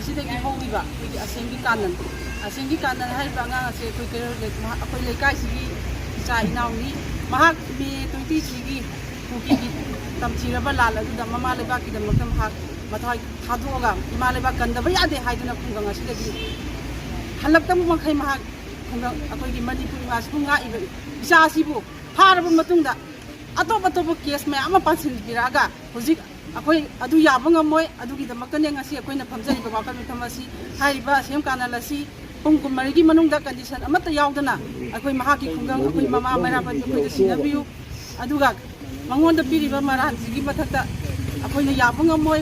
ꯑꯁꯤꯗꯒꯤ ꯍꯧꯈꯤꯕ ꯑꯩꯈꯣꯏꯒꯤ ꯑꯁꯦꯡꯒꯤ ꯀꯥꯟꯅꯟ ꯍꯥꯏꯔꯤꯕ ꯑꯉꯥꯡ ꯑꯁꯦ ꯑꯩꯈꯣꯏ ꯂꯩꯀꯥꯏꯁꯤꯒꯤ ꯏꯆꯥ ꯏꯅꯥꯎꯅꯤ ꯃꯍꯥꯛ ꯃꯦ 23ꯒꯤ ꯀꯨꯀꯤꯒꯤ ꯇꯝꯊꯤꯔꯕ ꯂꯥꯜ ꯑꯗꯨꯗ ꯃꯃꯥ ꯂꯩꯕꯥꯛꯀꯤꯗꯃꯛꯇ ꯃꯍꯥꯛ ꯃꯊꯋꯥꯏ ꯊꯥꯗꯣꯛꯑꯒ ꯏꯃꯥ ꯂꯩꯕꯥꯛ ꯀꯟꯗꯕ ꯌꯥꯗꯦ ꯍꯥꯏꯗꯨꯅ ꯈꯨꯡꯒꯪ ꯑꯁꯤꯗꯒꯤ ꯍꯜꯂꯛꯇꯕ ꯃꯈꯩ ꯃꯍꯥꯛ ꯈꯨꯡꯒꯪ ꯑꯩꯈꯣꯏꯒꯤ ꯃꯅꯤꯄꯨꯔ ꯏꯃꯥꯁꯤꯕꯨ ꯉꯥꯛꯏꯕ ꯏꯆꯥ ꯑꯁꯤꯕꯨ ꯐꯥꯔꯕ ꯃꯇꯨꯡꯗ ꯑꯇꯣꯞꯄ ꯀꯦꯁ ꯃꯌꯥꯝ ꯑꯃ ꯄꯥꯟꯁꯤꯟꯕꯤꯔꯛꯑꯒ ꯍꯧꯖꯤꯛ ꯑꯩꯈꯣꯏ ꯑꯗꯨ ꯌꯥꯕ ꯉꯝꯃꯣꯏ ꯑꯗꯨꯒꯤꯗꯃꯛꯇꯅꯦ ꯉꯁꯤ ꯑꯩꯈꯣꯏꯅ ꯐꯝꯖꯔꯤꯕ ꯋꯥꯀꯠ ꯃꯤꯐꯝ ꯑꯁꯤ ꯍꯥꯏꯔꯤꯕ ꯑꯁꯦꯝ ꯀꯥꯟꯅꯜ ꯑꯁꯤ ꯄꯨꯡ 24ꯒꯤ ꯃꯅꯨꯡꯗ ꯀꯟꯗꯤꯁꯟ ꯑꯃꯠꯇ ꯌꯥꯎꯗꯅ ꯑꯩꯈꯣꯏ ꯃꯍꯥꯛꯀꯤ ꯈꯨꯡꯒꯪ ꯑꯩꯈꯣꯏ ꯃꯃꯥ ꯃꯩꯔꯥꯕꯟꯒꯤ ꯑꯩꯈꯣꯏꯗ ꯁꯤꯟꯅꯕꯤꯌꯨ ꯑꯗꯨꯒ ꯃꯉꯣꯟꯗ ꯄꯤꯔꯤꯕ ꯃꯔꯥꯟꯁꯤꯒꯤ ꯃꯊꯛꯇ ꯑꯩꯈꯣꯏꯅ ꯌꯥꯕ ꯉꯝꯃꯣꯏ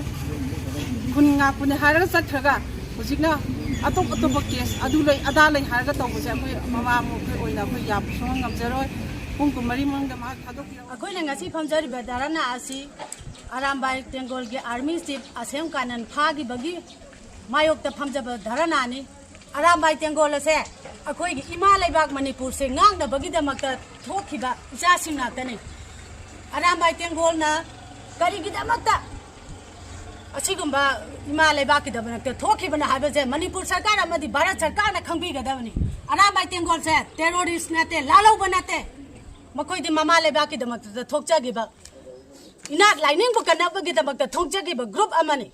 ꯈꯨꯟ ꯉꯥꯛꯄꯅꯦ ꯍꯥꯏꯔꯒ ꯆꯠꯈ꯭ꯔꯒ ꯍꯧꯖꯤꯛꯅ ꯑꯇꯣꯞꯄ ꯀꯦꯁ ꯑꯗꯨ ꯂꯩ ꯑꯗꯥ ꯂꯩ ꯍꯥꯏꯔꯒ ꯇꯧꯕꯁꯦ ꯑꯩꯈꯣꯏ ꯃꯃꯥ ꯑꯩꯈꯣꯏ ꯑꯣꯏꯅ ꯑꯩꯈꯣꯏ ꯌꯥꯕ ꯁꯨꯡꯉꯝ ꯉꯝꯖꯔꯣꯏ ꯄꯨꯡ 24 ꯃꯅꯨꯡꯗ ꯃꯍꯥꯛ ꯊꯥꯗꯣꯛꯄꯤꯔꯛꯑꯣ ꯑꯩꯈꯣꯏꯅ ꯉꯁꯤ ꯐꯝꯖꯔꯤꯕ ꯙꯔꯅꯥ ꯑꯁꯤ ꯑꯔꯥꯝꯕꯥꯏ ꯇꯦꯡꯒꯣꯜꯒꯤ ꯑꯥꯔꯃꯤ ꯆꯤꯞ ꯑꯁꯦꯝ ꯀꯥꯟꯅꯟ ꯐꯥꯈꯤꯕꯒꯤ ꯃꯥꯌꯣꯛꯇ ꯐꯝꯖꯕ ꯙꯔꯅꯥꯅꯤ ꯑꯔꯥꯝꯕꯥꯏ ꯇꯦꯡꯒꯣꯜ ꯑꯁꯦ ꯑꯩꯈꯣꯏꯒꯤ ꯏꯃꯥ ꯂꯩꯕꯥꯛ ꯃꯅꯤꯄꯨꯔꯁꯦ ꯉꯥꯛꯅꯕꯒꯤꯗꯃꯛꯇ ꯊꯣꯛꯈꯤꯕ ꯏꯆꯥꯁꯤꯡ ꯉꯥꯛꯇꯅꯤ ꯑꯔꯥꯝꯕꯥꯏ ꯇꯦꯡꯒꯣꯜꯅ ꯀꯔꯤꯒꯤꯗꯃꯛꯇ ꯑꯁꯤꯒꯨꯝꯕ ꯏꯃꯥ ꯂꯩꯕꯥꯛꯀꯤꯗꯃꯛꯇ ꯊꯣꯛꯈꯤꯕꯅ ꯍꯥꯏꯕꯁꯦ ꯃꯅꯤꯄꯨꯔ ꯁꯔꯀꯥꯔ ꯑꯃꯗꯤ ꯚꯥꯔꯠ ꯁꯔꯀꯥꯔꯅ ꯈꯪꯕꯤꯒꯗꯕꯅꯤ ꯑꯔꯥꯝꯕꯥꯏ ꯇꯦꯡꯒꯣꯜꯁꯦ ꯇꯦꯔꯣꯔꯤꯁ ꯅꯠꯇꯦ ꯂꯥꯜꯍꯧꯕ ꯅꯠꯇꯦ ꯃꯈꯣꯏꯗꯤ ꯃꯃꯥ ꯂꯩꯕꯥꯛꯀꯤꯗꯃꯛꯇ ꯊꯣꯛꯆꯈꯤꯕ ꯏꯅꯥꯠ ꯂꯥꯏꯅꯤꯡꯕꯨ ꯀꯟꯅꯕꯒꯤꯗꯃꯛꯇ ꯊꯣꯛꯆꯈꯤꯕ ꯒ꯭ꯔꯨꯞ ꯑꯃꯅꯤ